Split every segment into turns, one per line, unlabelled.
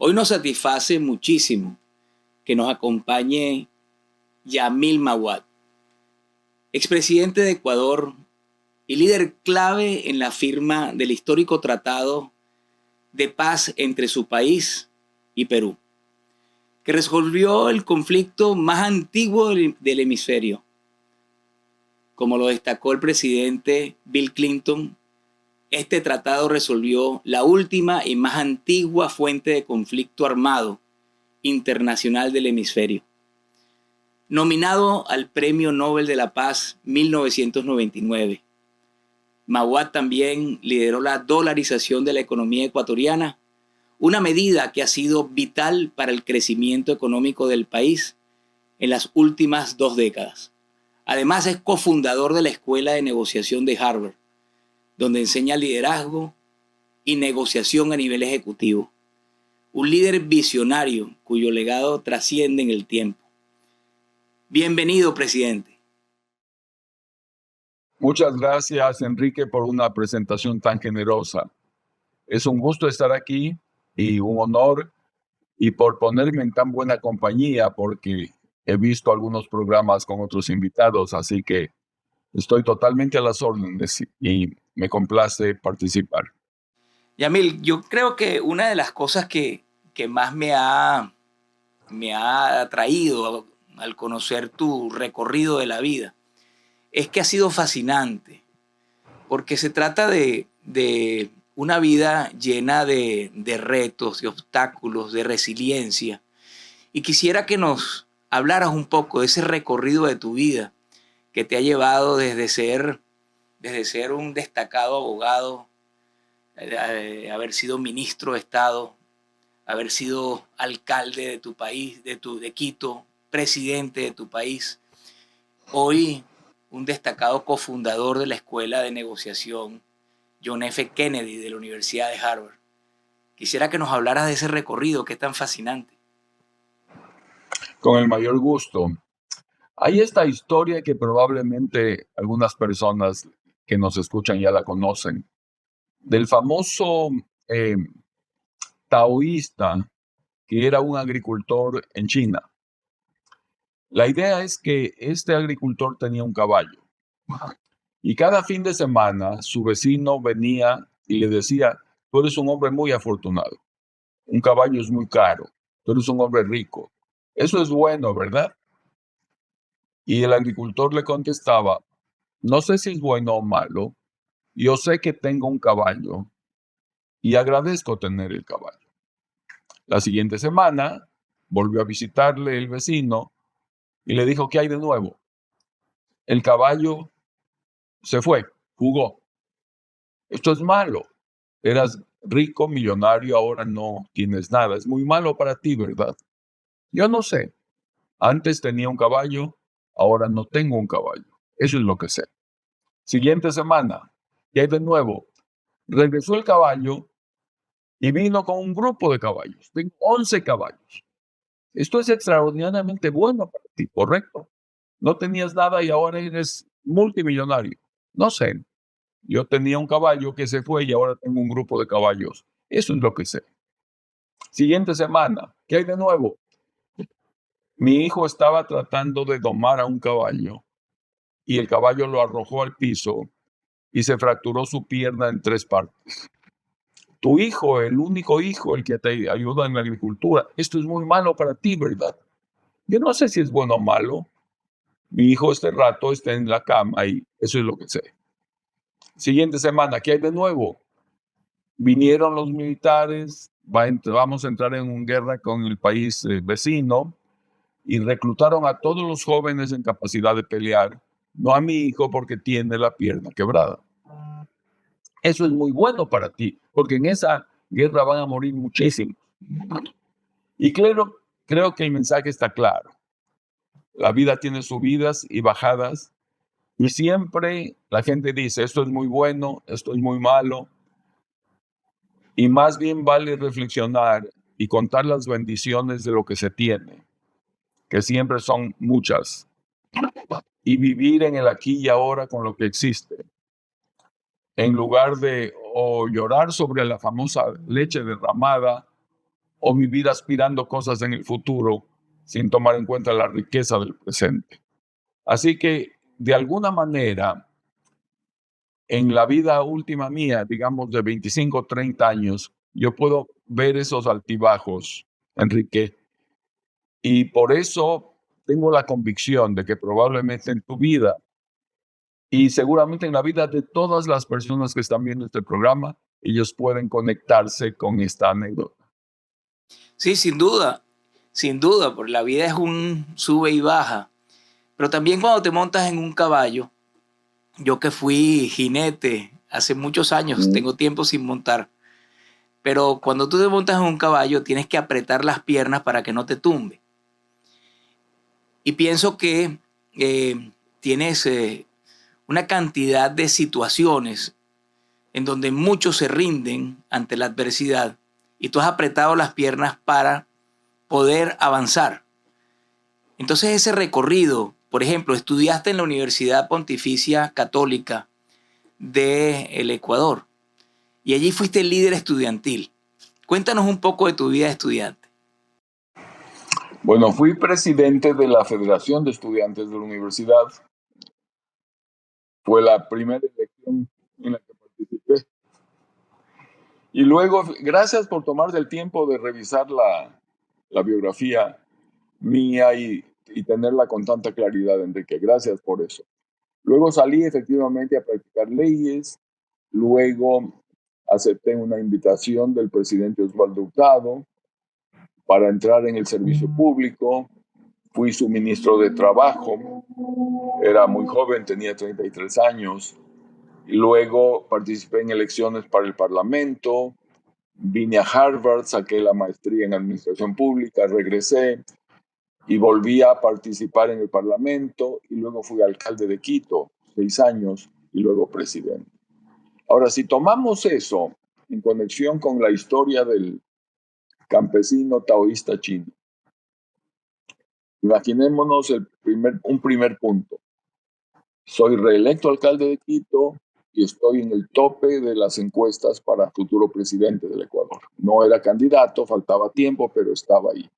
Hoy nos satisface muchísimo que nos acompañe Yamil Mahuad, expresidente de Ecuador y líder clave en la firma del histórico Tratado de Paz entre su país y Perú, que resolvió el conflicto más antiguo del hemisferio. Como lo destacó el presidente Bill Clinton, este tratado resolvió la última y más antigua fuente de conflicto armado internacional del hemisferio. Nominado al Premio Nobel de la Paz 1999, Mahuad también lideró la dolarización de la economía ecuatoriana, una medida que ha sido vital para el crecimiento económico del país en las últimas 2 décadas. Además, es cofundador de la Escuela de Negociación de Harvard, donde enseña liderazgo y negociación a nivel ejecutivo. Un líder visionario cuyo legado trasciende en el tiempo. Bienvenido, presidente.
Muchas gracias, Enrique, por una presentación tan generosa. Es un gusto estar aquí y un honor, y por ponerme en tan buena compañía, porque he visto algunos programas con otros invitados, así que estoy totalmente a las órdenes y me complace participar.
Yamil, yo creo que una de las cosas que más me ha atraído al conocer tu recorrido de la vida es que ha sido fascinante, porque se trata de una vida llena de retos, de obstáculos, de resiliencia. Y quisiera que nos hablaras un poco de ese recorrido de tu vida que te ha llevado desde ser un destacado abogado, haber sido ministro de Estado, haber sido alcalde de tu país, de Quito, presidente de tu país, hoy un destacado cofundador de la Escuela de Negociación John F. Kennedy de la Universidad de Harvard. Quisiera que nos hablaras de ese recorrido que es tan fascinante.
Con el mayor gusto. Hay esta historia que probablemente algunas personas que nos escuchan ya la conocen, del famoso taoísta que era un agricultor en China. La idea es que este agricultor tenía un caballo y cada fin de semana su vecino venía y le decía: tú eres un hombre muy afortunado, un caballo es muy caro, tú eres un hombre rico, eso es bueno, ¿verdad? Y el agricultor le contestaba: no sé si es bueno o malo, yo sé que tengo un caballo y agradezco tener el caballo. La siguiente semana volvió a visitarle el vecino y le dijo: ¿qué hay de nuevo? El caballo se fue, jugó. Esto es malo. Eras rico, millonario, ahora no tienes nada. Es muy malo para ti, ¿verdad? Yo no sé. Antes tenía un caballo, ahora no tengo un caballo. Eso es lo que sé. Siguiente semana, ¿qué hay de nuevo? Regresó el caballo y vino con un grupo de caballos. Tengo 11 caballos. Esto es extraordinariamente bueno para ti, ¿correcto? No tenías nada y ahora eres multimillonario. No sé. Yo tenía un caballo que se fue y ahora tengo un grupo de caballos. Eso es lo que sé. Siguiente semana, ¿qué hay de nuevo? Mi hijo estaba tratando de domar a un caballo y el caballo lo arrojó al piso y se fracturó su pierna en 3 partes. Tu hijo, el único hijo, el que te ayuda en la agricultura, esto es muy malo para ti, ¿verdad? Yo no sé si es bueno o malo. Mi hijo este rato está en la cama y eso es lo que sé. Siguiente semana, ¿qué hay de nuevo? Vinieron los militares, vamos a entrar en una guerra con el país vecino y reclutaron a todos los jóvenes en capacidad de pelear, no a mi hijo porque tiene la pierna quebrada. Eso es muy bueno para ti, porque en esa guerra van a morir muchísimos. Y creo que el mensaje está claro. La vida tiene subidas y bajadas y siempre la gente dice: esto es muy bueno, esto es muy malo. Y más bien vale reflexionar y contar las bendiciones de lo que se tiene, que siempre son muchas, y vivir en el aquí y ahora con lo que existe, en lugar de o llorar sobre la famosa leche derramada o vivir aspirando cosas en el futuro sin tomar en cuenta la riqueza del presente. Así que, de alguna manera, en la vida última mía, digamos de 25 o 30 años, yo puedo ver esos altibajos, Enrique, y por eso tengo la convicción de que probablemente en tu vida y seguramente en la vida de todas las personas que están viendo este programa, ellos pueden conectarse con esta anécdota.
Sí, sin duda, porque la vida es un sube y baja. Pero también cuando te montas en un caballo, yo que fui jinete hace muchos años, tengo tiempo sin montar, pero cuando tú te montas en un caballo tienes que apretar las piernas para que no te tumbe. Y pienso que tienes una cantidad de situaciones en donde muchos se rinden ante la adversidad y tú has apretado las piernas para poder avanzar. Entonces ese recorrido, por ejemplo, estudiaste en la Universidad Pontificia Católica del Ecuador y allí fuiste líder estudiantil. Cuéntanos un poco de tu vida de estudiante.
Bueno, fui presidente de la Federación de Estudiantes de la universidad. Fue la primera elección en la que participé. Y luego, gracias por tomarte el tiempo de revisar la biografía mía y tenerla con tanta claridad, Enrique. Gracias por eso. Luego salí efectivamente a practicar leyes. Luego acepté una invitación del presidente Osvaldo Hurtado para entrar en el servicio público. Fui su ministro de Trabajo. Era muy joven, tenía 33 años. Y luego participé en elecciones para el Parlamento. Vine a Harvard, saqué la maestría en Administración Pública, regresé y volví a participar en el Parlamento y luego fui alcalde de Quito, 6 años, y luego presidente. Ahora, si tomamos eso en conexión con la historia del campesino taoísta chino, imaginémonos un primer punto. Soy reelecto alcalde de Quito y estoy en el tope de las encuestas para futuro presidente del Ecuador. No era candidato, faltaba tiempo, pero estaba ahí.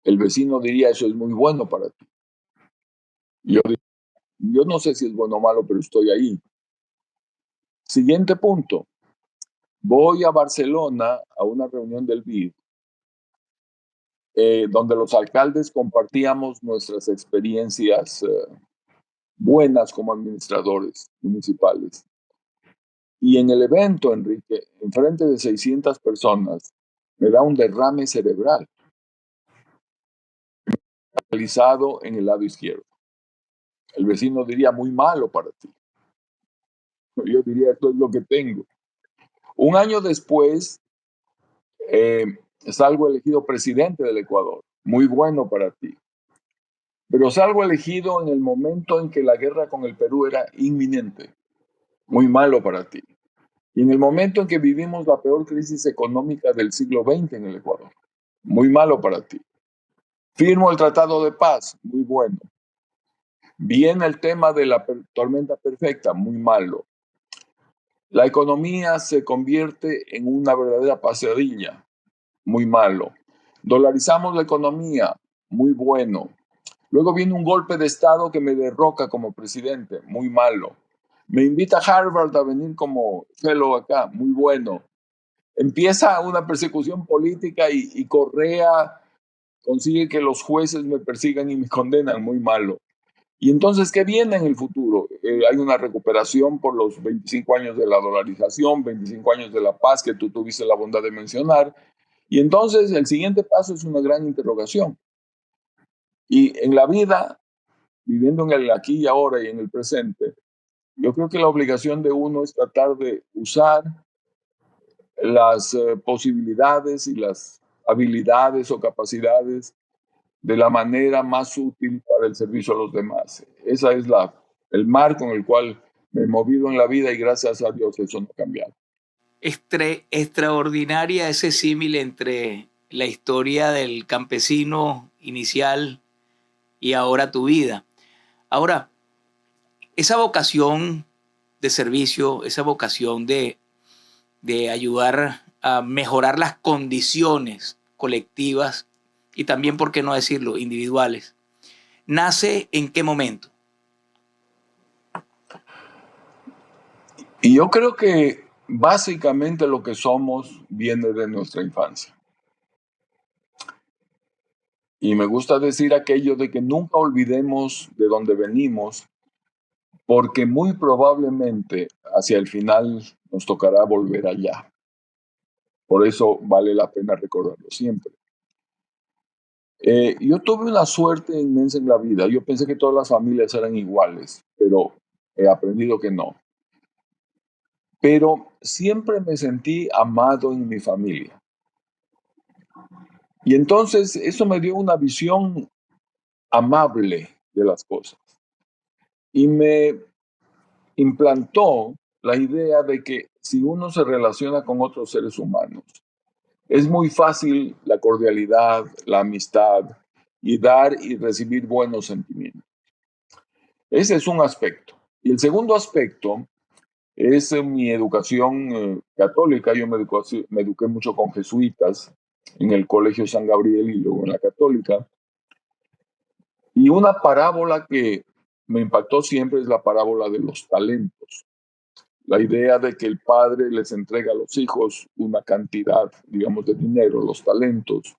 El vecino diría, eso es muy bueno para ti. Yo no sé si es bueno o malo, pero estoy ahí. Siguiente punto. Voy a Barcelona a una reunión del BID, donde los alcaldes compartíamos nuestras experiencias buenas como administradores municipales. Y en el evento, Enrique, en frente de 600 personas, me da un derrame cerebral realizado en el lado izquierdo. El vecino diría, muy malo para ti. Yo diría, esto es lo que tengo. Un año después, salgo elegido presidente del Ecuador. Muy bueno para ti. Pero salgo elegido en el momento en que la guerra con el Perú era inminente. Muy malo para ti. Y en el momento en que vivimos la peor crisis económica del siglo XX en el Ecuador. Muy malo para ti. Firmo el Tratado de Paz. Muy bueno. Viene el tema de la tormenta perfecta. Muy malo. La economía se convierte en una verdadera paseadilla. Muy malo. Dolarizamos la economía. Muy bueno. Luego viene un golpe de Estado que me derroca como presidente. Muy malo. Me invita a Harvard a venir como fellow acá. Muy bueno. Empieza una persecución política y Correa consigue que los jueces me persigan y me condenan. Muy malo. Y entonces, ¿qué viene en el futuro? Hay una recuperación por los 25 años de la dolarización, 25 años de la paz que tú tuviste la bondad de mencionar. Y entonces el siguiente paso es una gran interrogación. Y en la vida, viviendo en el aquí y ahora y en el presente, yo creo que la obligación de uno es tratar de usar las posibilidades y las habilidades o capacidades de la manera más útil para el servicio a los demás. Esa es el marco en el cual me he movido en la vida y gracias a Dios eso no ha cambiado.
Extraordinaria ese símil entre la historia del campesino inicial y ahora tu vida. Ahora, esa vocación de servicio, esa vocación de ayudar a mejorar las condiciones colectivas y también, por qué no decirlo, individuales, nace en qué momento?
Y yo creo que básicamente lo que somos viene de nuestra infancia. Y me gusta decir aquello de que nunca olvidemos de dónde venimos, porque muy probablemente hacia el final nos tocará volver allá. Por eso vale la pena recordarlo siempre. Yo tuve una suerte inmensa en la vida. Yo pensé que todas las familias eran iguales, pero he aprendido que no. Pero siempre me sentí amado en mi familia. Y entonces eso me dio una visión amable de las cosas. Y me implantó la idea de que si uno se relaciona con otros seres humanos, es muy fácil la cordialidad, la amistad y dar y recibir buenos sentimientos. Ese es un aspecto. Y el segundo aspecto es mi educación católica. Yo me eduqué mucho con jesuitas en el Colegio San Gabriel y luego en la católica. Y una parábola que me impactó siempre es la parábola de los talentos. La idea de que el padre les entrega a los hijos una cantidad, digamos, de dinero, los talentos,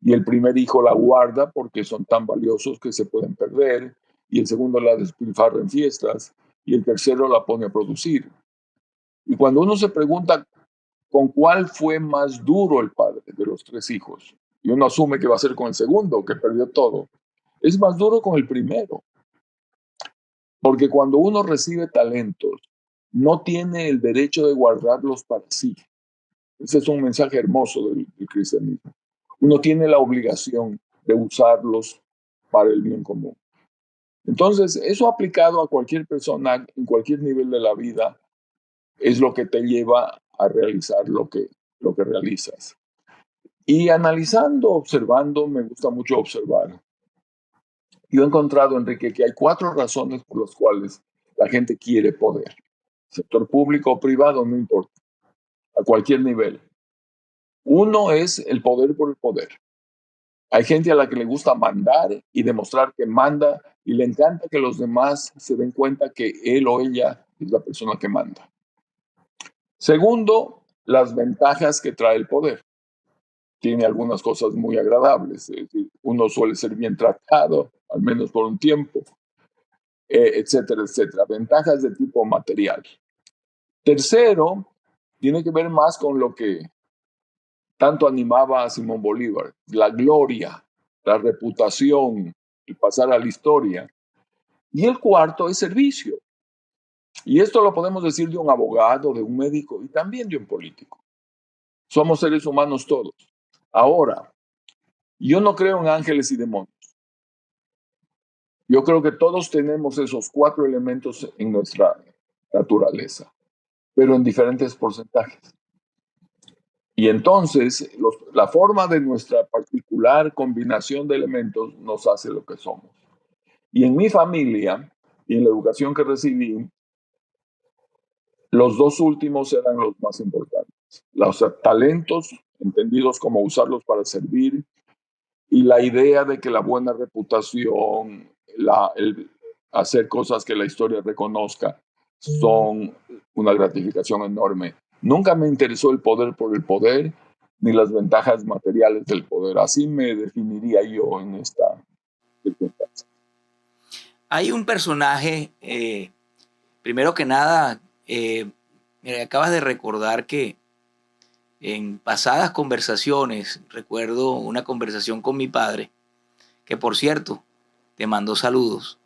y el primer hijo la guarda porque son tan valiosos que se pueden perder, y el segundo la despilfarra en fiestas, y el tercero la pone a producir. Y cuando uno se pregunta con cuál fue más duro el padre de los tres hijos, y uno asume que va a ser con el segundo, que perdió todo, es más duro con el primero, porque cuando uno recibe talentos, no tiene el derecho de guardarlos para sí. Ese es un mensaje hermoso del cristianismo. Uno tiene la obligación de usarlos para el bien común. Entonces, eso aplicado a cualquier persona en cualquier nivel de la vida es lo que te lleva a realizar lo que realizas. Y analizando, observando, me gusta mucho observar. Yo he encontrado, Enrique, que hay 4 razones por las cuales la gente quiere poder. Sector público o privado, no importa, a cualquier nivel. Uno es el poder por el poder. Hay gente a la que le gusta mandar y demostrar que manda y le encanta que los demás se den cuenta que él o ella es la persona que manda. Segundo, las ventajas que trae el poder. Tiene algunas cosas muy agradables. Es decir, uno suele ser bien tratado, al menos por un tiempo, etcétera, etcétera. Ventajas de tipo material. Tercero, tiene que ver más con lo que tanto animaba a Simón Bolívar, la gloria, la reputación, el pasar a la historia. Y el cuarto es servicio. Y esto lo podemos decir de un abogado, de un médico y también de un político. Somos seres humanos todos. Ahora, yo no creo en ángeles y demonios. Yo creo que todos tenemos esos 4 elementos en nuestra naturaleza, pero en diferentes porcentajes. Y entonces, la forma de nuestra particular combinación de elementos nos hace lo que somos. Y en mi familia, y en la educación que recibí, los 2 últimos eran los más importantes. Los talentos, entendidos como usarlos para servir, y la idea de que la buena reputación, el hacer cosas que la historia reconozca, son una gratificación enorme. Nunca me interesó el poder por el poder, ni las ventajas materiales del poder. Así me definiría yo en esta circunstancia.
Hay un personaje, primero que nada, me acabas de recordar que en pasadas conversaciones, recuerdo una conversación con mi padre, que por cierto, te mandó saludos.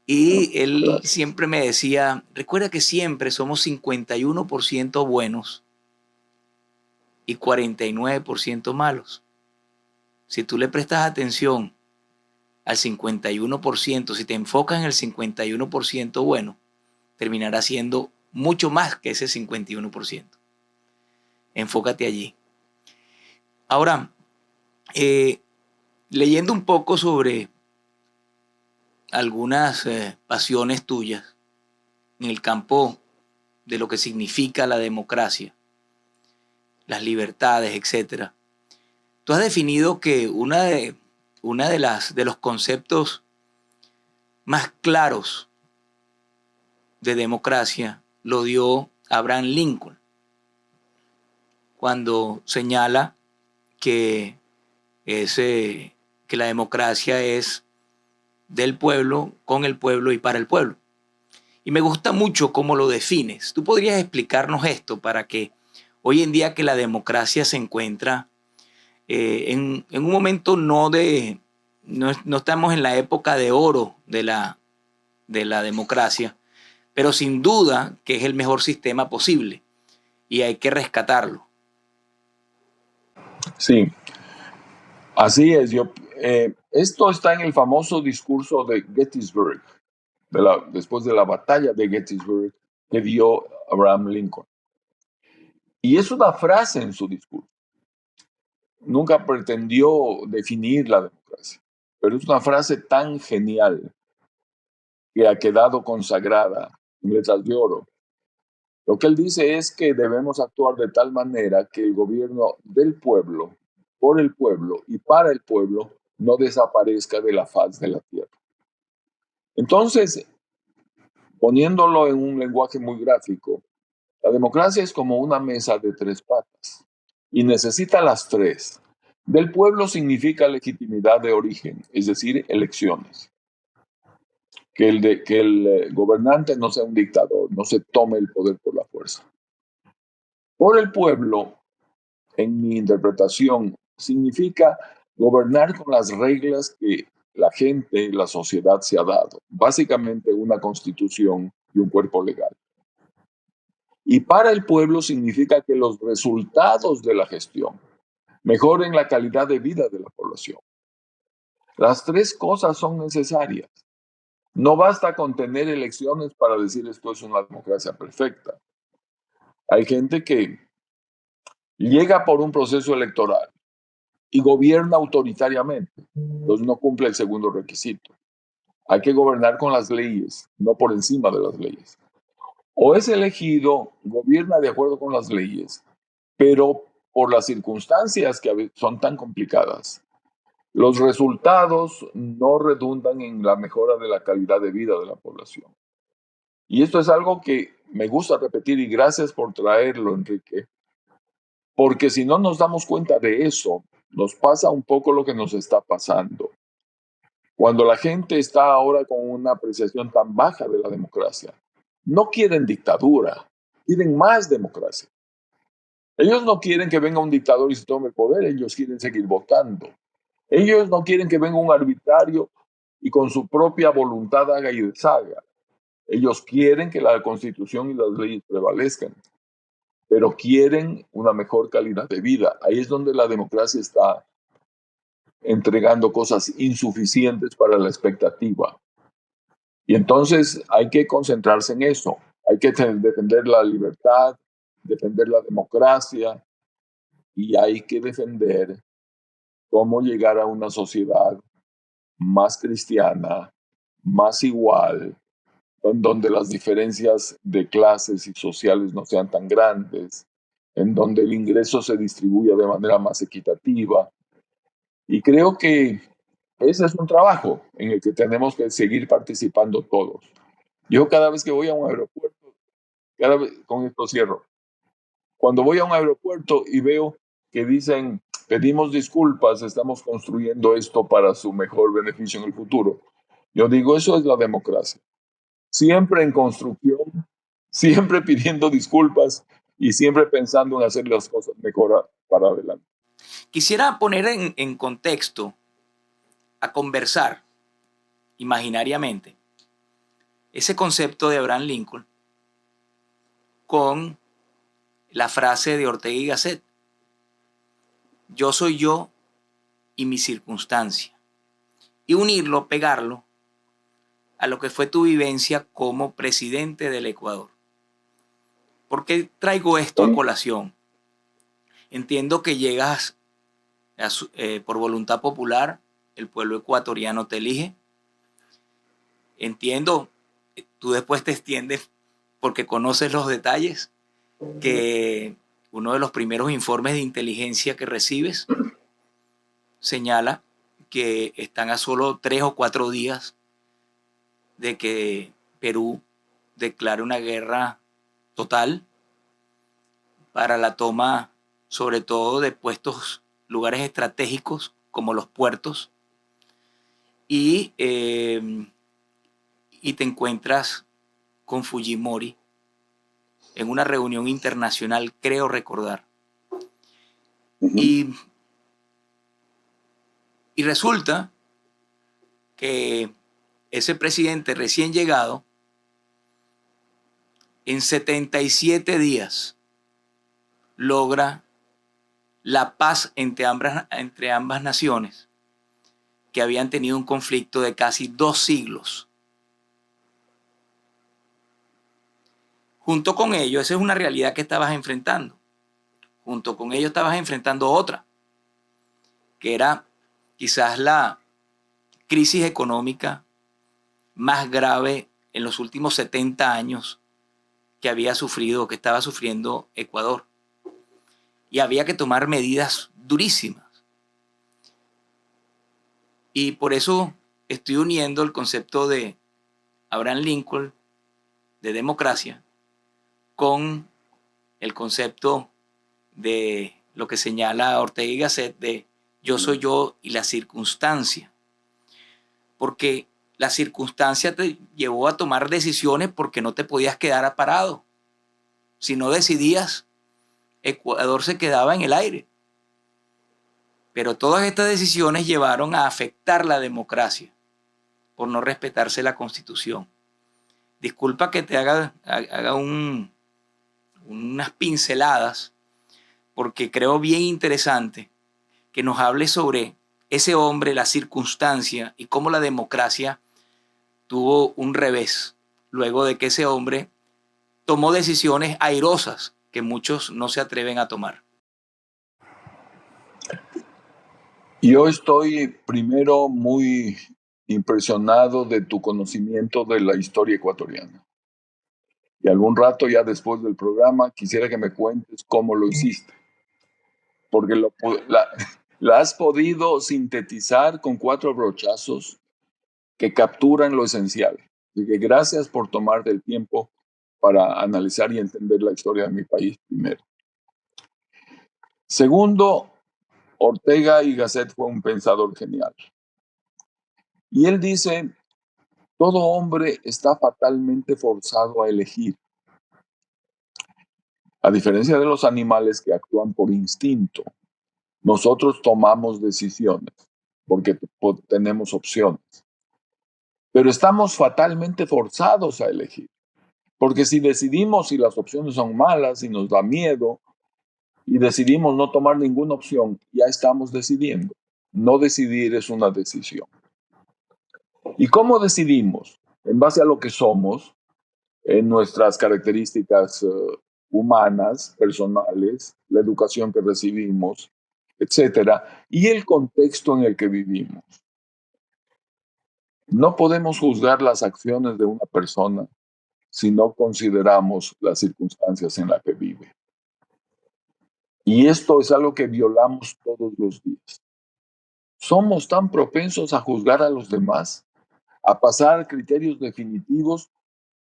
Y él
Gracias.
siempre me decía, recuerda que siempre somos 51% buenos y 49% malos. Si tú le prestas atención al 51%, si te enfocas en el 51% bueno, terminará siendo mucho más que ese 51%. Enfócate allí. Ahora, leyendo un poco sobre algunas pasiones tuyas en el campo de lo que significa la democracia, las libertades, etcétera. Tú has definido que de los conceptos más claros de democracia lo dio Abraham Lincoln cuando señala que, que la democracia es del pueblo, con el pueblo y para el pueblo. Y me gusta mucho cómo lo defines. ¿Tú podrías explicarnos esto para que hoy en día que la democracia se encuentra en un momento no estamos en la época de oro de la democracia, pero sin duda que es el mejor sistema posible y hay que rescatarlo?
Sí, así es. Esto está en el famoso discurso de Gettysburg, después de la batalla de Gettysburg que dio Abraham Lincoln. Y es una frase en su discurso. Nunca pretendió definir la democracia, pero es una frase tan genial que ha quedado consagrada en letras de oro. Lo que él dice es que debemos actuar de tal manera que el gobierno del pueblo, por el pueblo y para el pueblo no desaparezca de la faz de la tierra. Entonces, poniéndolo en un lenguaje muy gráfico, la democracia es como una mesa de tres patas y necesita las tres. Del pueblo significa legitimidad de origen, es decir, elecciones. Que el gobernante no sea un dictador, no se tome el poder por la fuerza. Por el pueblo, en mi interpretación, significa gobernar con las reglas que la gente, la sociedad se ha dado. Básicamente una constitución y un cuerpo legal. Y para el pueblo significa que los resultados de la gestión mejoren la calidad de vida de la población. Las tres cosas son necesarias. No basta con tener elecciones para decir esto es una democracia perfecta. Hay gente que llega por un proceso electoral y gobierna autoritariamente, entonces no cumple el segundo requisito. Hay que gobernar con las leyes, no por encima de las leyes. O es elegido, gobierna de acuerdo con las leyes, pero por las circunstancias que son tan complicadas, los resultados no redundan en la mejora de la calidad de vida de la población. Y esto es algo que me gusta repetir y gracias por traerlo, Enrique, porque si no nos damos cuenta de eso, nos pasa un poco lo que nos está pasando. Cuando la gente está ahora con una apreciación tan baja de la democracia, no quieren dictadura, quieren más democracia. Ellos no quieren que venga un dictador y se tome el poder, ellos quieren seguir votando. Ellos no quieren que venga un arbitrario y con su propia voluntad haga y deshaga. Ellos quieren que la Constitución y las leyes prevalezcan, pero quieren una mejor calidad de vida. Ahí es donde la democracia está entregando cosas insuficientes para la expectativa. Y entonces hay que concentrarse en eso. Hay que defender la libertad, defender la democracia y hay que defender cómo llegar a una sociedad más cristiana, más igual, en donde las diferencias de clases y sociales no sean tan grandes, en donde el ingreso se distribuya de manera más equitativa. Y creo que ese es un trabajo en el que tenemos que seguir participando todos. Yo cada vez que voy a un aeropuerto, con esto cierro, cuando voy a un aeropuerto y veo que dicen, pedimos disculpas, estamos construyendo esto para su mejor beneficio en el futuro, yo digo, eso es la democracia. Siempre en construcción, siempre pidiendo disculpas y siempre pensando en hacer las cosas mejor para adelante.
Quisiera poner en contexto, a conversar imaginariamente, ese concepto de Abraham Lincoln con la frase de Ortega y Gasset: yo soy yo y mi circunstancia, y unirlo, pegarlo a lo que fue tu vivencia como presidente del Ecuador. ¿Por qué traigo esto a colación? Entiendo que llegas por voluntad popular, el pueblo ecuatoriano te elige. Entiendo, tú después te extiendes porque conoces los detalles, que uno de los primeros informes de inteligencia que recibes señala que están a solo 3 o 4 días de que Perú declare una guerra total para la toma, sobre todo de lugares estratégicos como los puertos, y, y te encuentras con Fujimori en una reunión internacional, creo recordar. Y resulta que ese presidente recién llegado, en 77 días, logra la paz entre ambas naciones que habían tenido un conflicto de casi 2 siglos. Junto con ello, esa es una realidad que estabas enfrentando. Junto con ello estabas enfrentando otra, que era quizás la crisis económica más grave en los últimos 70 años que estaba sufriendo Ecuador. Y había que tomar medidas durísimas. Y por eso estoy uniendo el concepto de Abraham Lincoln de democracia con el concepto de lo que señala Ortega y Gasset de yo soy yo y la circunstancia. Porque la circunstancia te llevó a tomar decisiones porque no te podías quedar parado. Si no decidías, Ecuador se quedaba en el aire. Pero todas estas decisiones llevaron a afectar la democracia por no respetarse la Constitución. Disculpa que te haga unas pinceladas, porque creo bien interesante que nos hable sobre ese hombre, la circunstancia y cómo la democracia tuvo un revés luego de que ese hombre tomó decisiones airosas que muchos no se atreven a tomar.
Yo estoy primero muy impresionado de tu conocimiento de la historia ecuatoriana. Y algún rato ya después del programa quisiera que me cuentes cómo lo hiciste. Porque la has podido sintetizar con 4 brochazos que capturan lo esencial. Así que gracias por tomarte el tiempo para analizar y entender la historia de mi país primero. Segundo, Ortega y Gasset fue un pensador genial. Y él dice, todo hombre está fatalmente forzado a elegir. A diferencia de los animales que actúan por instinto, nosotros tomamos decisiones porque tenemos opciones. Pero estamos fatalmente forzados a elegir. Porque si decidimos y las opciones son malas y nos da miedo y decidimos no tomar ninguna opción, ya estamos decidiendo. No decidir es una decisión. ¿Y cómo decidimos? En base a lo que somos, en nuestras características humanas, personales, la educación que recibimos, etcétera, y el contexto en el que vivimos. No podemos juzgar las acciones de una persona si no consideramos las circunstancias en las que vive. Y esto es algo que violamos todos los días. Somos tan propensos a juzgar a los demás, a pasar criterios definitivos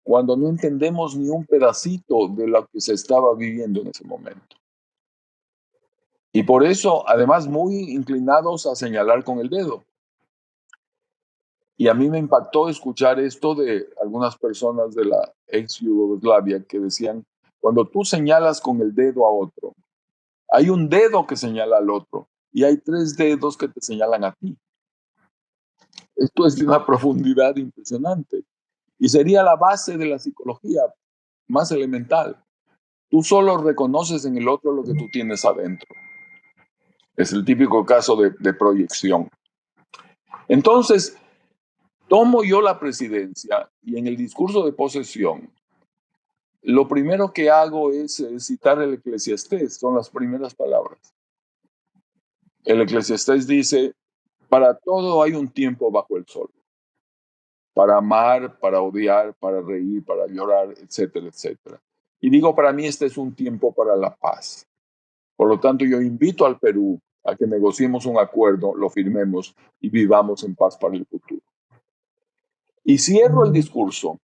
cuando no entendemos ni un pedacito de lo que se estaba viviendo en ese momento. Y por eso, además, muy inclinados a señalar con el dedo. Y a mí me impactó escuchar esto de algunas personas de la ex Yugoslavia que decían, cuando tú señalas con el dedo a otro, hay un dedo que señala al otro y hay 3 dedos que te señalan a ti. Esto es de una profundidad impresionante y sería la base de la psicología más elemental. Tú solo reconoces en el otro lo que tú tienes adentro. Es el típico caso de proyección. Entonces, tomo yo la presidencia y en el discurso de posesión, lo primero que hago es citar el Eclesiastés, son las primeras palabras. El Eclesiastés dice, para todo hay un tiempo bajo el sol. Para amar, para odiar, para reír, para llorar, etcétera, etcétera. Y digo, para mí este es un tiempo para la paz. Por lo tanto, yo invito al Perú a que negociemos un acuerdo, lo firmemos y vivamos en paz para el futuro. Y cierro el discurso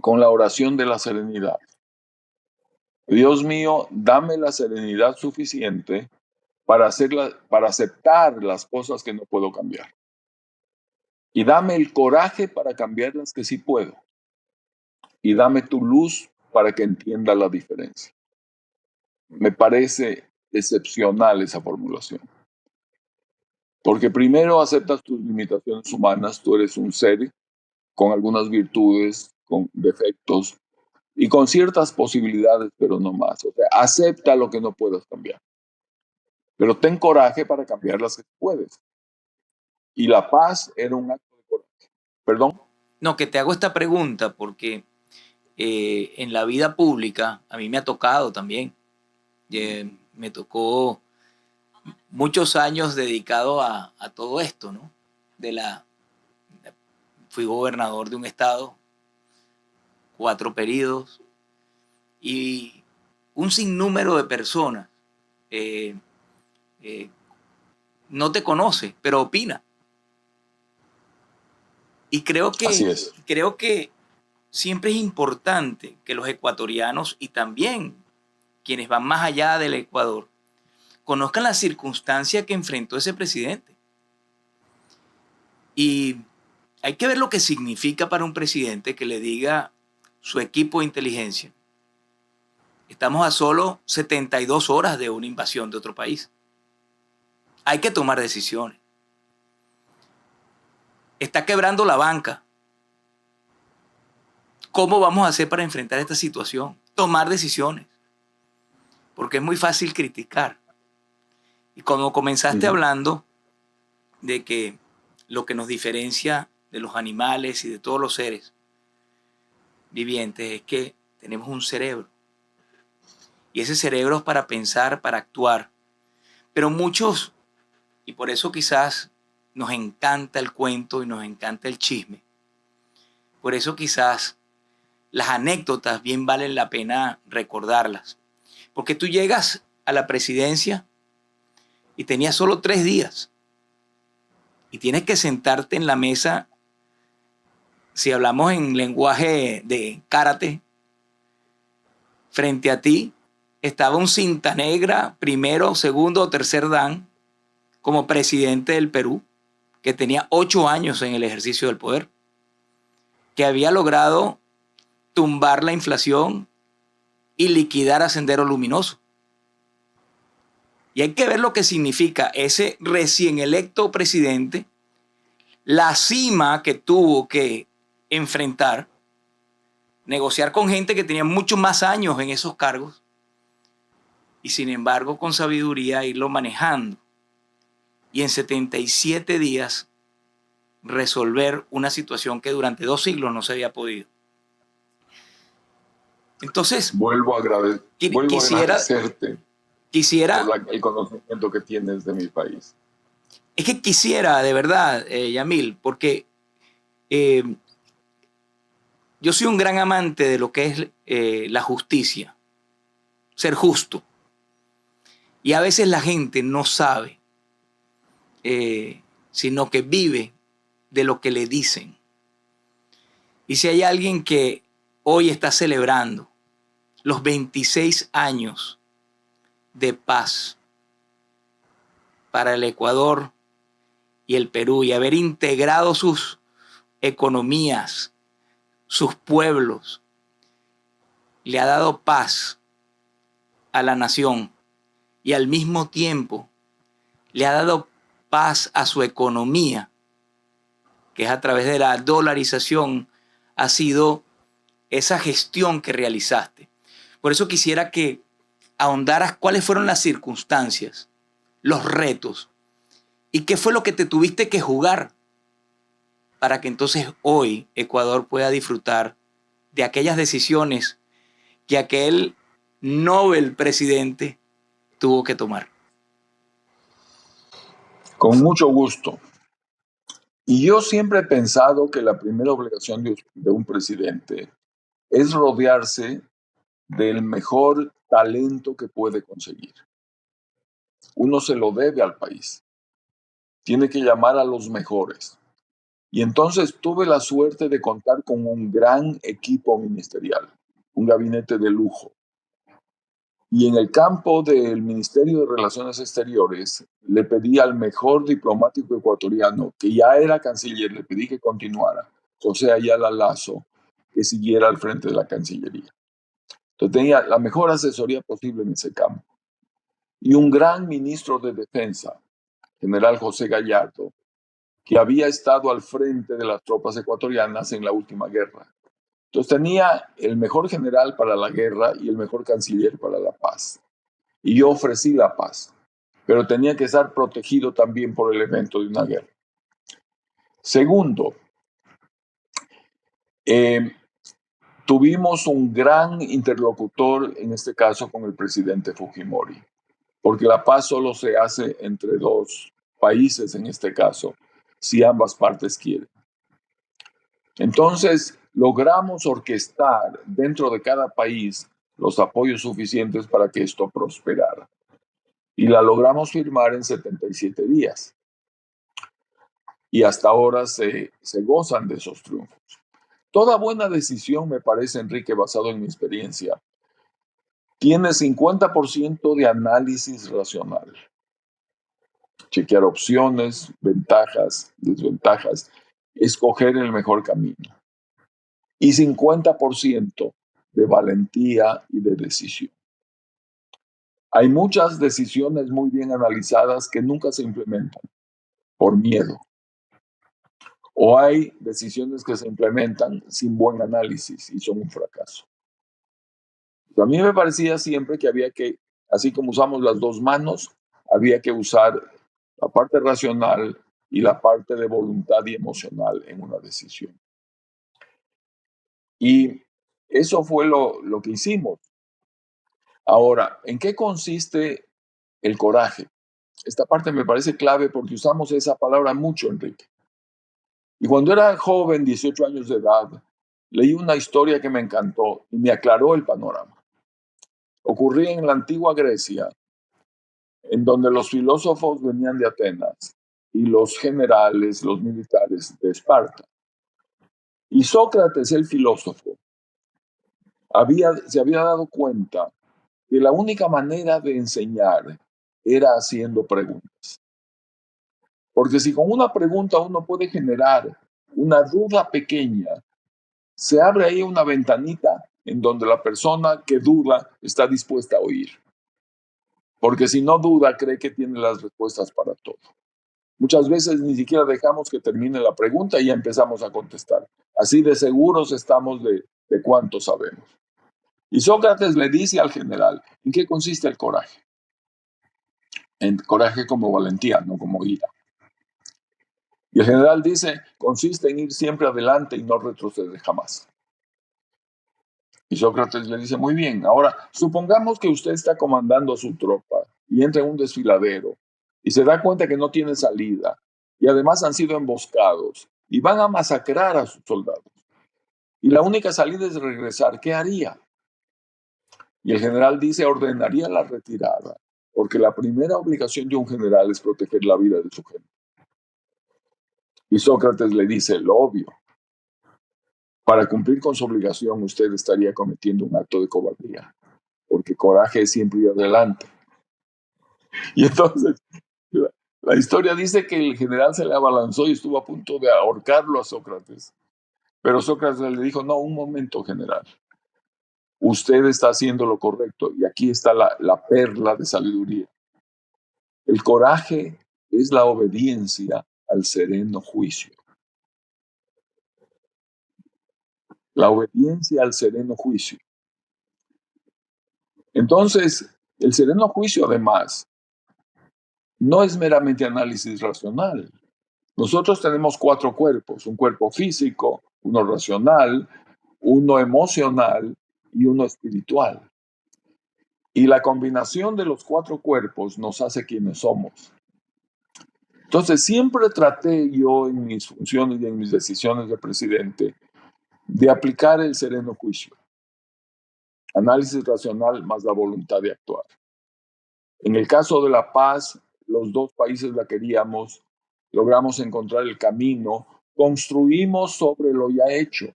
con la oración de la serenidad. Dios mío, dame la serenidad suficiente para aceptar las cosas que no puedo cambiar. Y dame el coraje para cambiar las que sí puedo. Y dame tu luz para que entienda la diferencia. Me parece excepcional esa formulación. Porque primero aceptas tus limitaciones humanas, tú eres un ser con algunas virtudes, con defectos y con ciertas posibilidades, pero no más. O sea, acepta lo que no puedas cambiar. Pero ten coraje para cambiar las que puedes. Y la paz era un acto de coraje. ¿Perdón?
No, que te hago esta pregunta porque en la vida pública a mí me ha tocado también. Me tocó muchos años dedicado a todo esto, ¿no? Fui gobernador de un estado, 4 periodos y un sinnúmero de personas eh, eh, no te conoce, pero opina. Y
Así es.
creo que siempre es importante que los ecuatorianos y también quienes van más allá del Ecuador conozcan la circunstancia que enfrentó ese presidente. Y hay que ver lo que significa para un presidente que le diga su equipo de inteligencia: estamos a solo 72 horas de una invasión de otro país. Hay que tomar decisiones. Está quebrando la banca. ¿Cómo vamos a hacer para enfrentar esta situación? Tomar decisiones. Porque es muy fácil criticar. Y como comenzaste hablando de que lo que nos diferencia de los animales y de todos los seres vivientes es que tenemos un cerebro. Y ese cerebro es para pensar, para actuar. Pero muchos, y por eso quizás nos encanta el cuento y nos encanta el chisme, por eso quizás las anécdotas bien valen la pena recordarlas. Porque tú llegas a la presidencia y tenías solo 3 días. Y tienes que sentarte en la mesa, si hablamos en lenguaje de karate, frente a ti estaba un cinta negra, primero, segundo o tercer dan, como presidente del Perú, que tenía 8 años en el ejercicio del poder, que había logrado tumbar la inflación y liquidar a Sendero Luminoso. Y hay que ver lo que significa ese recién electo presidente, la cima que tuvo que enfrentar, negociar con gente que tenía muchos más años en esos cargos y sin embargo con sabiduría irlo manejando. Y en 77 días resolver una situación que durante 2 siglos no se había podido. Entonces,
Vuelvo a agradecerte
quisiera,
por el conocimiento que tienes de mi país.
es que quisiera de verdad, Yamil, porque yo soy un gran amante de lo que es la justicia, ser justo. Y a veces la gente no sabe, sino que vive de lo que le dicen. Y si hay alguien que hoy está celebrando los 26 años de paz para el Ecuador y el Perú y haber integrado sus economías, sus pueblos, le ha dado paz a la nación y al mismo tiempo le ha dado paz a su economía, que es a través de la dolarización, ha sido esa gestión que realizaste. Por eso quisiera que ahondaras cuáles fueron las circunstancias, los retos y qué fue lo que te tuviste que jugar para que entonces hoy Ecuador pueda disfrutar de aquellas decisiones que aquel Nobel presidente tuvo que tomar.
Con mucho gusto. Y yo siempre he pensado que la primera obligación de un presidente es rodearse del mejor talento que puede conseguir. Uno se lo debe al país. Tiene que llamar a los mejores. Y entonces tuve la suerte de contar con un gran equipo ministerial, un gabinete de lujo. Y en el campo del Ministerio de Relaciones Exteriores, le pedí al mejor diplomático ecuatoriano, que ya era canciller, le pedí que continuara, José Ayala Lazo, que siguiera al frente de la Cancillería. Entonces tenía la mejor asesoría posible en ese campo. Y un gran ministro de Defensa, general José Gallardo, que había estado al frente de las tropas ecuatorianas en la última guerra. Entonces tenía el mejor general para la guerra y el mejor canciller para la paz. Y yo ofrecí la paz, pero tenía que estar protegido también por el evento de una guerra. Segundo, tuvimos un gran interlocutor, en este caso con el presidente Fujimori, porque la paz solo se hace entre dos países, en este caso, si ambas partes quieren. Entonces, logramos orquestar dentro de cada país los apoyos suficientes para que esto prosperara. Y la logramos firmar en 77 días. Y hasta ahora se gozan de esos triunfos. Toda buena decisión, me parece, Enrique, basado en mi experiencia, tiene 50% de análisis racional. Chequear opciones, ventajas, desventajas, escoger el mejor camino. Y 50% de valentía y de decisión. Hay muchas decisiones muy bien analizadas que nunca se implementan por miedo. O hay decisiones que se implementan sin buen análisis y son un fracaso. A mí me parecía siempre que había que, así como usamos las dos manos, había que usar la parte racional y la parte de voluntad y emocional en una decisión. Y eso fue lo que hicimos. Ahora, ¿en qué consiste el coraje? Esta parte me parece clave porque usamos esa palabra mucho, Enrique. Y cuando era joven, 18 años de edad, leí una historia que me encantó y me aclaró el panorama. Ocurría en la antigua Grecia, en donde los filósofos venían de Atenas y los generales, los militares de Esparta. Y Sócrates, el filósofo, se había dado cuenta que la única manera de enseñar era haciendo preguntas. Porque si con una pregunta uno puede generar una duda pequeña, se abre ahí una ventanita en donde la persona que duda está dispuesta a oír. Porque si no duda, cree que tiene las respuestas para todo. Muchas veces ni siquiera dejamos que termine la pregunta y ya empezamos a contestar. Así de seguros estamos de cuánto sabemos. Y Sócrates le dice al general, ¿en qué consiste el coraje? En coraje como valentía, no como ira. Y el general dice, consiste en ir siempre adelante y no retroceder jamás. Y Sócrates le dice, muy bien, ahora supongamos que usted está comandando a su tropa y entra en un desfiladero y se da cuenta que no tiene salida y además han sido emboscados y van a masacrar a sus soldados. Y la única salida es regresar. ¿Qué haría? Y el general dice, ordenaría la retirada, porque la primera obligación de un general es proteger la vida de su gente. Y Sócrates le dice, lo obvio. Para cumplir con su obligación, usted estaría cometiendo un acto de cobardía, porque coraje es siempre ir adelante. Y entonces, la historia dice que el general se le abalanzó y estuvo a punto de ahorcarlo a Sócrates. Pero Sócrates le dijo, no, un momento, general. Usted está haciendo lo correcto y aquí está la perla de sabiduría. El coraje es la obediencia al sereno juicio. La obediencia al sereno juicio. Entonces, el sereno juicio, además, no es meramente análisis racional. Nosotros tenemos 4 cuerpos, un cuerpo físico, uno racional, uno emocional y uno espiritual. Y la combinación de los 4 cuerpos nos hace quienes somos. Entonces, siempre traté yo en mis funciones y en mis decisiones de presidente de aplicar el sereno juicio. Análisis racional más la voluntad de actuar. En el caso de la paz, los dos países la queríamos, logramos encontrar el camino, construimos sobre lo ya hecho.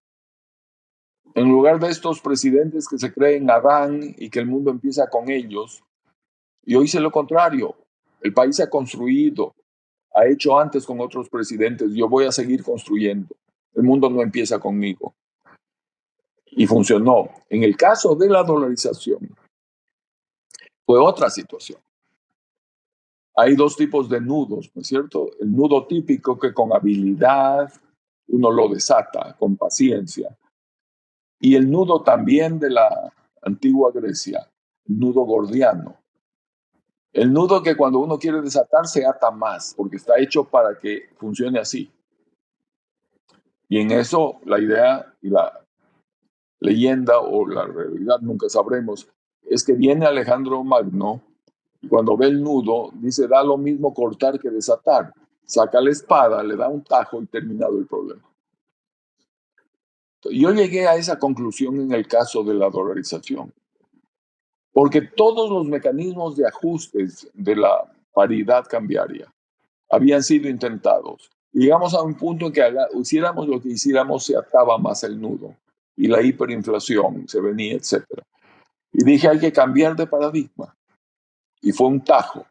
En lugar de estos presidentes que se creen Adán y que el mundo empieza con ellos, yo hice lo contrario. El país ha construido, ha hecho antes con otros presidentes, yo voy a seguir construyendo. El mundo no empieza conmigo. Y funcionó. En el caso de la dolarización, fue otra situación. Hay dos tipos de nudos, ¿no es cierto? El nudo típico que con habilidad uno lo desata, con paciencia. Y el nudo también de la antigua Grecia, el nudo gordiano. El nudo que cuando uno quiere desatar se ata más, porque está hecho para que funcione así. Y en eso la idea y la leyenda o la realidad, nunca sabremos, es que viene Alejandro Magno y cuando ve el nudo dice, da lo mismo cortar que desatar. Saca la espada, le da un tajo y terminado el problema. Yo llegué a esa conclusión en el caso de la dolarización, porque todos los mecanismos de ajustes de la paridad cambiaria habían sido intentados. Llegamos a un punto en que hiciéramos lo que hiciéramos, se ataba más el nudo y la hiperinflación se venía, etc. Y dije, hay que cambiar de paradigma. Y fue un tajo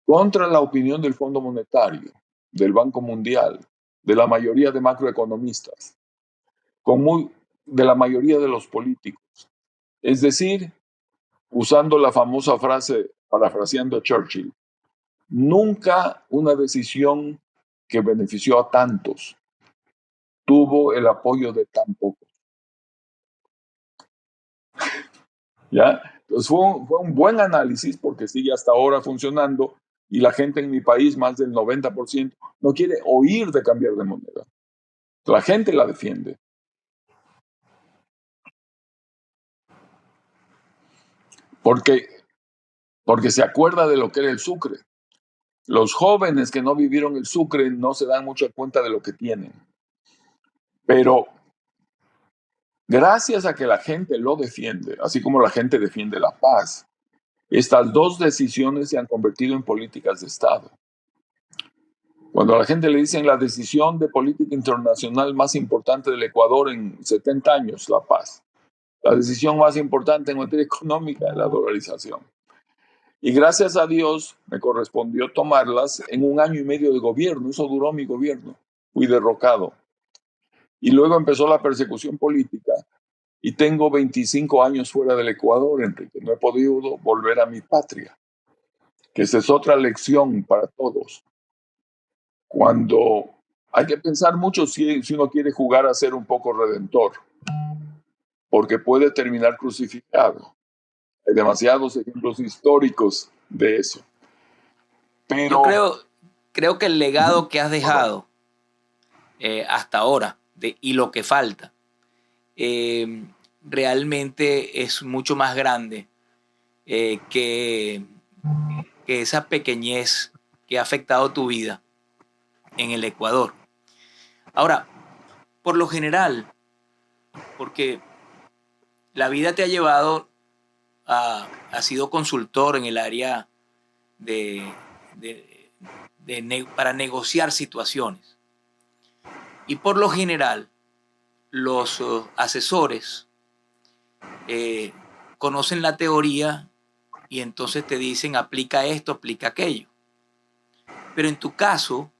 contra la opinión del Fondo Monetario, del Banco Mundial, de la mayoría de macroeconomistas, de la mayoría de los políticos. Es decir, usando la famosa frase, parafraseando a Churchill, nunca una decisión que benefició a tantos tuvo el apoyo de tan pocos. ¿Ya? Entonces fue un buen análisis porque sigue hasta ahora funcionando y la gente en mi país, más del 90%, no quiere oír de cambiar de moneda. La gente la defiende. Porque se acuerda de lo que era el Sucre. Los jóvenes que no vivieron el Sucre no se dan mucha cuenta de lo que tienen. Pero gracias a que la gente lo defiende, así como la gente defiende la paz, estas dos decisiones se han convertido en políticas de Estado. Cuando a la gente le dicen la decisión de política internacional más importante del Ecuador en 70 años, la paz. La decisión más importante en materia económica, la dolarización. Y gracias a Dios me correspondió tomarlas en un año y medio de gobierno. Eso duró mi gobierno. Fui derrocado. Y luego empezó la persecución política. Y tengo 25 años fuera del Ecuador, Enrique. No he podido volver a mi patria. Que esa es otra lección para todos. Cuando hay que pensar mucho si uno quiere jugar a ser un poco redentor. Porque puede terminar crucificado. Hay demasiados ejemplos históricos de eso.
Yo creo que el legado que has dejado hasta ahora y lo que falta realmente es mucho más grande que esa pequeñez que ha afectado tu vida en el Ecuador. Ahora, por lo general, porque la vida te ha llevado has sido consultor en el área para negociar situaciones. Y por lo general, los asesores conocen la teoría y entonces te dicen aplica esto, aplica aquello. Pero en tu caso,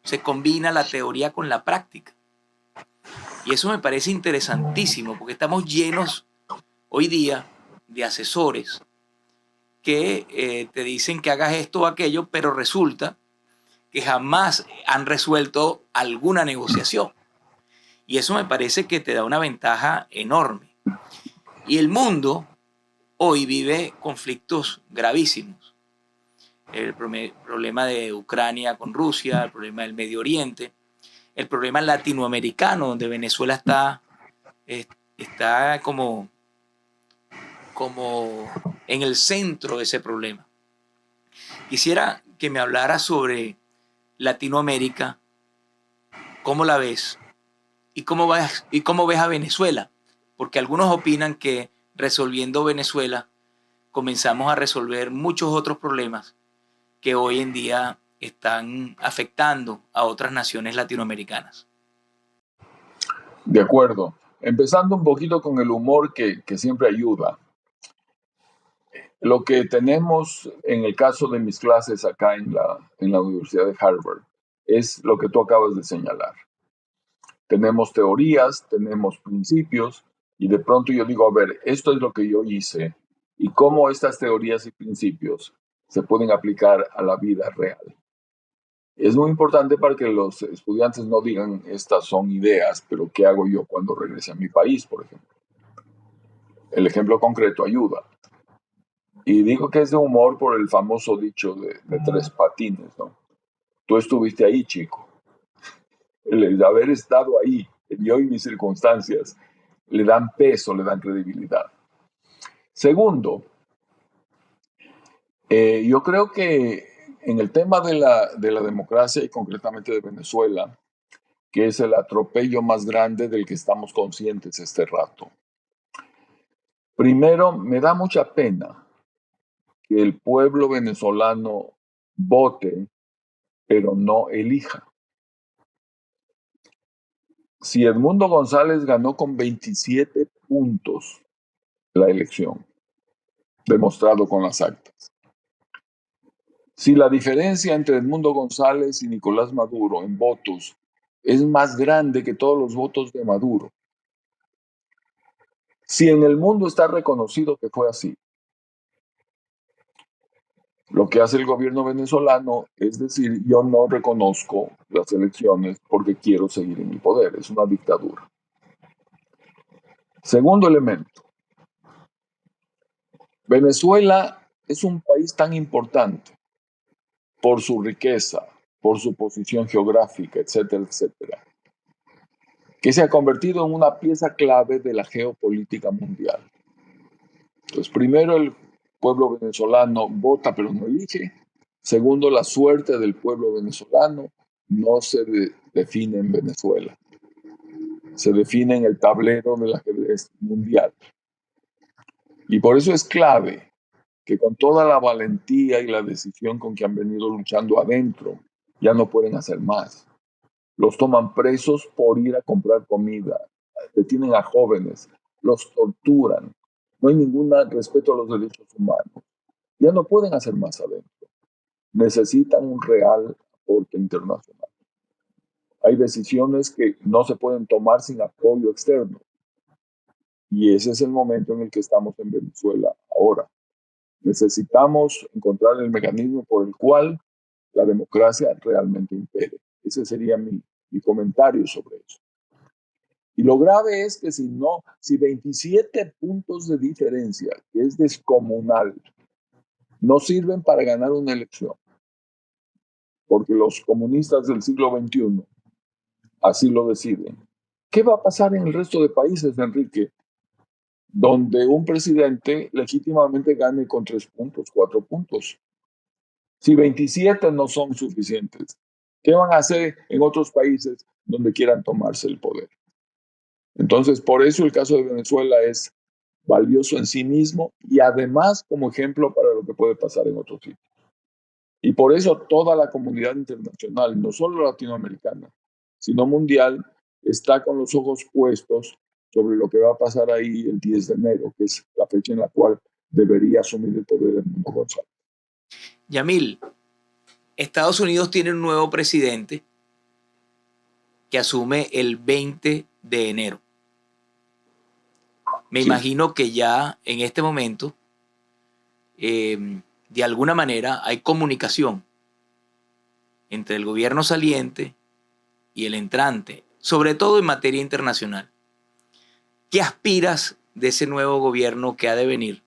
se combina la teoría con la práctica. Y eso me parece interesantísimo porque estamos llenos hoy día de asesores que te dicen que hagas esto o aquello, pero resulta que jamás han resuelto alguna negociación. Y eso me parece que te da una ventaja enorme. Y el mundo hoy vive conflictos gravísimos. El problema de Ucrania con Rusia, el problema del Medio Oriente, el problema latinoamericano, donde Venezuela está como en el centro de ese problema. Quisiera que me hablara sobre Latinoamérica, cómo la ves y cómo ves a Venezuela porque algunos opinan que resolviendo Venezuela comenzamos a resolver muchos otros problemas que hoy en día están afectando a otras naciones latinoamericanas.
De acuerdo. Empezando un poquito con el humor que siempre ayuda. Lo que tenemos en el caso de mis clases acá en la Universidad de Harvard es lo que tú acabas de señalar. Tenemos teorías, tenemos principios y de pronto yo digo, a ver, esto es lo que yo hice y cómo estas teorías y principios se pueden aplicar a la vida real. Es muy importante para que los estudiantes no digan, estas son ideas, pero ¿qué hago yo cuando regrese a mi país, por ejemplo? El ejemplo concreto ayuda. Y digo que es de humor por el famoso dicho de tres patines, ¿no? Tú estuviste ahí, chico. El haber estado ahí, yo y mis circunstancias, le dan peso, le dan credibilidad. Segundo, yo creo que en el tema de la democracia y concretamente de Venezuela, que es el atropello más grande del que estamos conscientes este rato. Primero, me da mucha pena que el pueblo venezolano vote, pero no elija. Si Edmundo González ganó con 27 puntos la elección, demostrado con las actas. Si la diferencia entre Edmundo González y Nicolás Maduro en votos es más grande que todos los votos de Maduro, si en el mundo está reconocido que fue así, lo que hace el gobierno venezolano es decir, yo no reconozco las elecciones porque quiero seguir en el poder. Es una dictadura. Segundo elemento. Venezuela es un país tan importante por su riqueza, por su posición geográfica, etcétera, etcétera, que se ha convertido en una pieza clave de la geopolítica mundial. Entonces, primero, el pueblo venezolano vota pero no elige. Segundo, la suerte del pueblo venezolano no se define en Venezuela, se define en el tablero del ajedrez mundial. Y por eso es clave que con toda la valentía y la decisión con que han venido luchando adentro, ya no pueden hacer más. Los toman presos por ir a comprar comida, detienen a jóvenes, los torturan, no hay ningún respeto a los derechos humanos. Ya no pueden hacer más adentro. Necesitan un real aporte internacional. Hay decisiones que no se pueden tomar sin apoyo externo. Y ese es el momento en el que estamos en Venezuela ahora. Necesitamos encontrar el mecanismo por el cual la democracia realmente impere. Ese sería mi comentario sobre eso. Y lo grave es que si 27 puntos de diferencia, que es descomunal, no sirven para ganar una elección, porque los comunistas del siglo XXI así lo deciden. ¿Qué va a pasar en el resto de países, Enrique, donde un presidente legítimamente gane con 3 puntos, 4 puntos? Si 27 no son suficientes, ¿qué van a hacer en otros países donde quieran tomarse el poder? Entonces, por eso el caso de Venezuela es valioso en sí mismo y además como ejemplo para lo que puede pasar en otros sitios. Y por eso toda la comunidad internacional, no solo latinoamericana, sino mundial, está con los ojos puestos sobre lo que va a pasar ahí el 10 de enero, que es la fecha en la cual debería asumir el poder Edmundo González.
Yamil, Estados Unidos tiene un nuevo presidente que asume el 20 de enero. Me imagino que ya en este momento, de alguna manera, hay comunicación entre el gobierno saliente y el entrante, sobre todo en materia internacional. ¿Qué aspiras de ese nuevo gobierno que ha de venir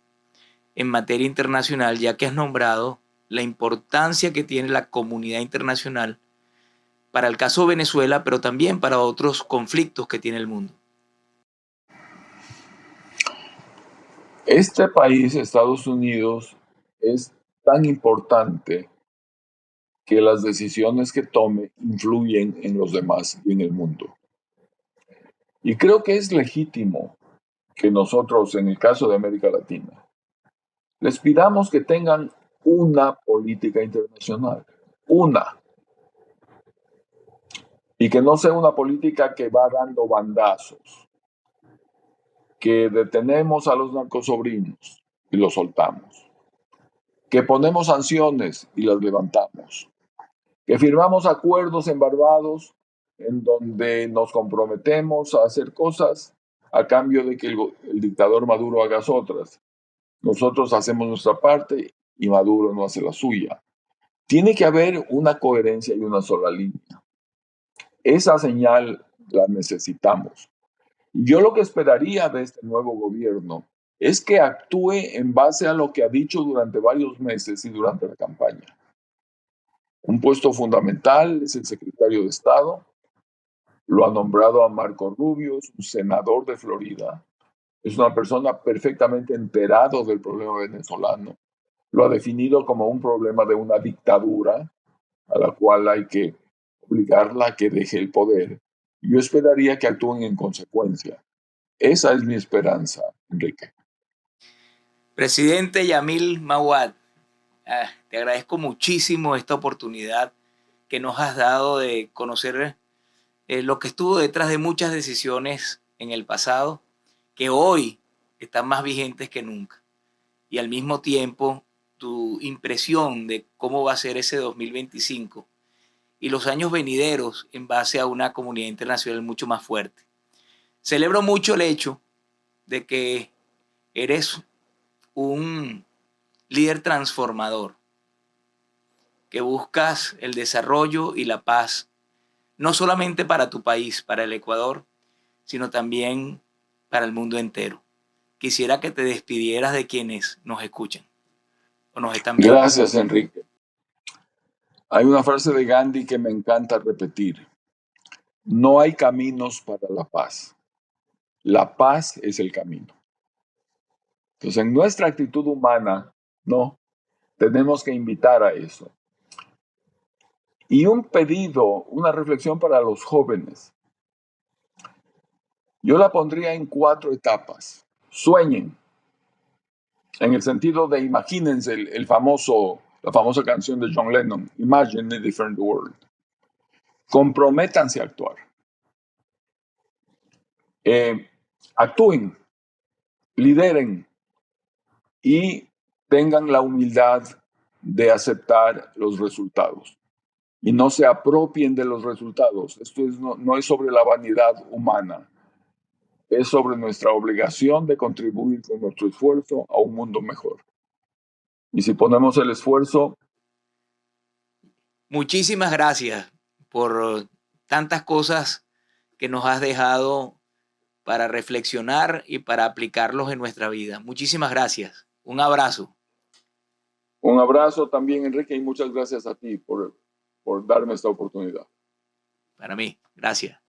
en materia internacional, ya que has nombrado la importancia que tiene la comunidad internacional para el caso de Venezuela, pero también para otros conflictos que tiene el mundo?
Este país, Estados Unidos, es tan importante que las decisiones que tome influyen en los demás y en el mundo. Y creo que es legítimo que nosotros, en el caso de América Latina, les pidamos que tengan una política internacional, una, y que no sea una política que va dando bandazos, que detenemos a los narcosobrinos y los soltamos, que ponemos sanciones y las levantamos, que firmamos acuerdos en Barbados en donde nos comprometemos a hacer cosas a cambio de que el dictador Maduro haga otras. Nosotros hacemos nuestra parte y Maduro no hace la suya. Tiene que haber una coherencia y una sola línea. Esa señal la necesitamos. Yo lo que esperaría de este nuevo gobierno es que actúe en base a lo que ha dicho durante varios meses y durante la campaña. Un puesto fundamental es el secretario de Estado. Lo ha nombrado a Marco Rubio, es un senador de Florida. Es una persona perfectamente enterado del problema venezolano. Lo ha definido como un problema de una dictadura a la cual hay que obligarla a que deje el poder. Yo esperaría que actúen en consecuencia. Esa es mi esperanza, Enrique.
Presidente Yamil Mahuad, te agradezco muchísimo esta oportunidad que nos has dado de conocer lo que estuvo detrás de muchas decisiones en el pasado, que hoy están más vigentes que nunca. Y al mismo tiempo, tu impresión de cómo va a ser ese 2025 y los años venideros en base a una comunidad internacional mucho más fuerte. Celebro mucho el hecho de que eres un líder transformador, que buscas el desarrollo y la paz, no solamente para tu país, para el Ecuador, sino también para el mundo entero. Quisiera que te despidieras de quienes nos escuchan o nos están viendo.
Gracias, Enrique. Hay una frase de Gandhi que me encanta repetir. No hay caminos para la paz. La paz es el camino. Entonces, en nuestra actitud humana, no, tenemos que invitar a eso. Y un pedido, una reflexión para los jóvenes. Yo la pondría en 4 etapas. Sueñen, en el sentido de imagínense la famosa canción de John Lennon, Imagine a Different World. Comprométanse a actuar. Actúen, lideren y tengan la humildad de aceptar los resultados. Y no se apropien de los resultados. Esto no es sobre la vanidad humana. Es sobre nuestra obligación de contribuir con nuestro esfuerzo a un mundo mejor. Y si ponemos el esfuerzo...
Muchísimas gracias por tantas cosas que nos has dejado para reflexionar y para aplicarlos en nuestra vida. Muchísimas gracias. Un abrazo.
Un abrazo también, Enrique, y muchas gracias a ti por darme esta oportunidad.
Para mí, gracias.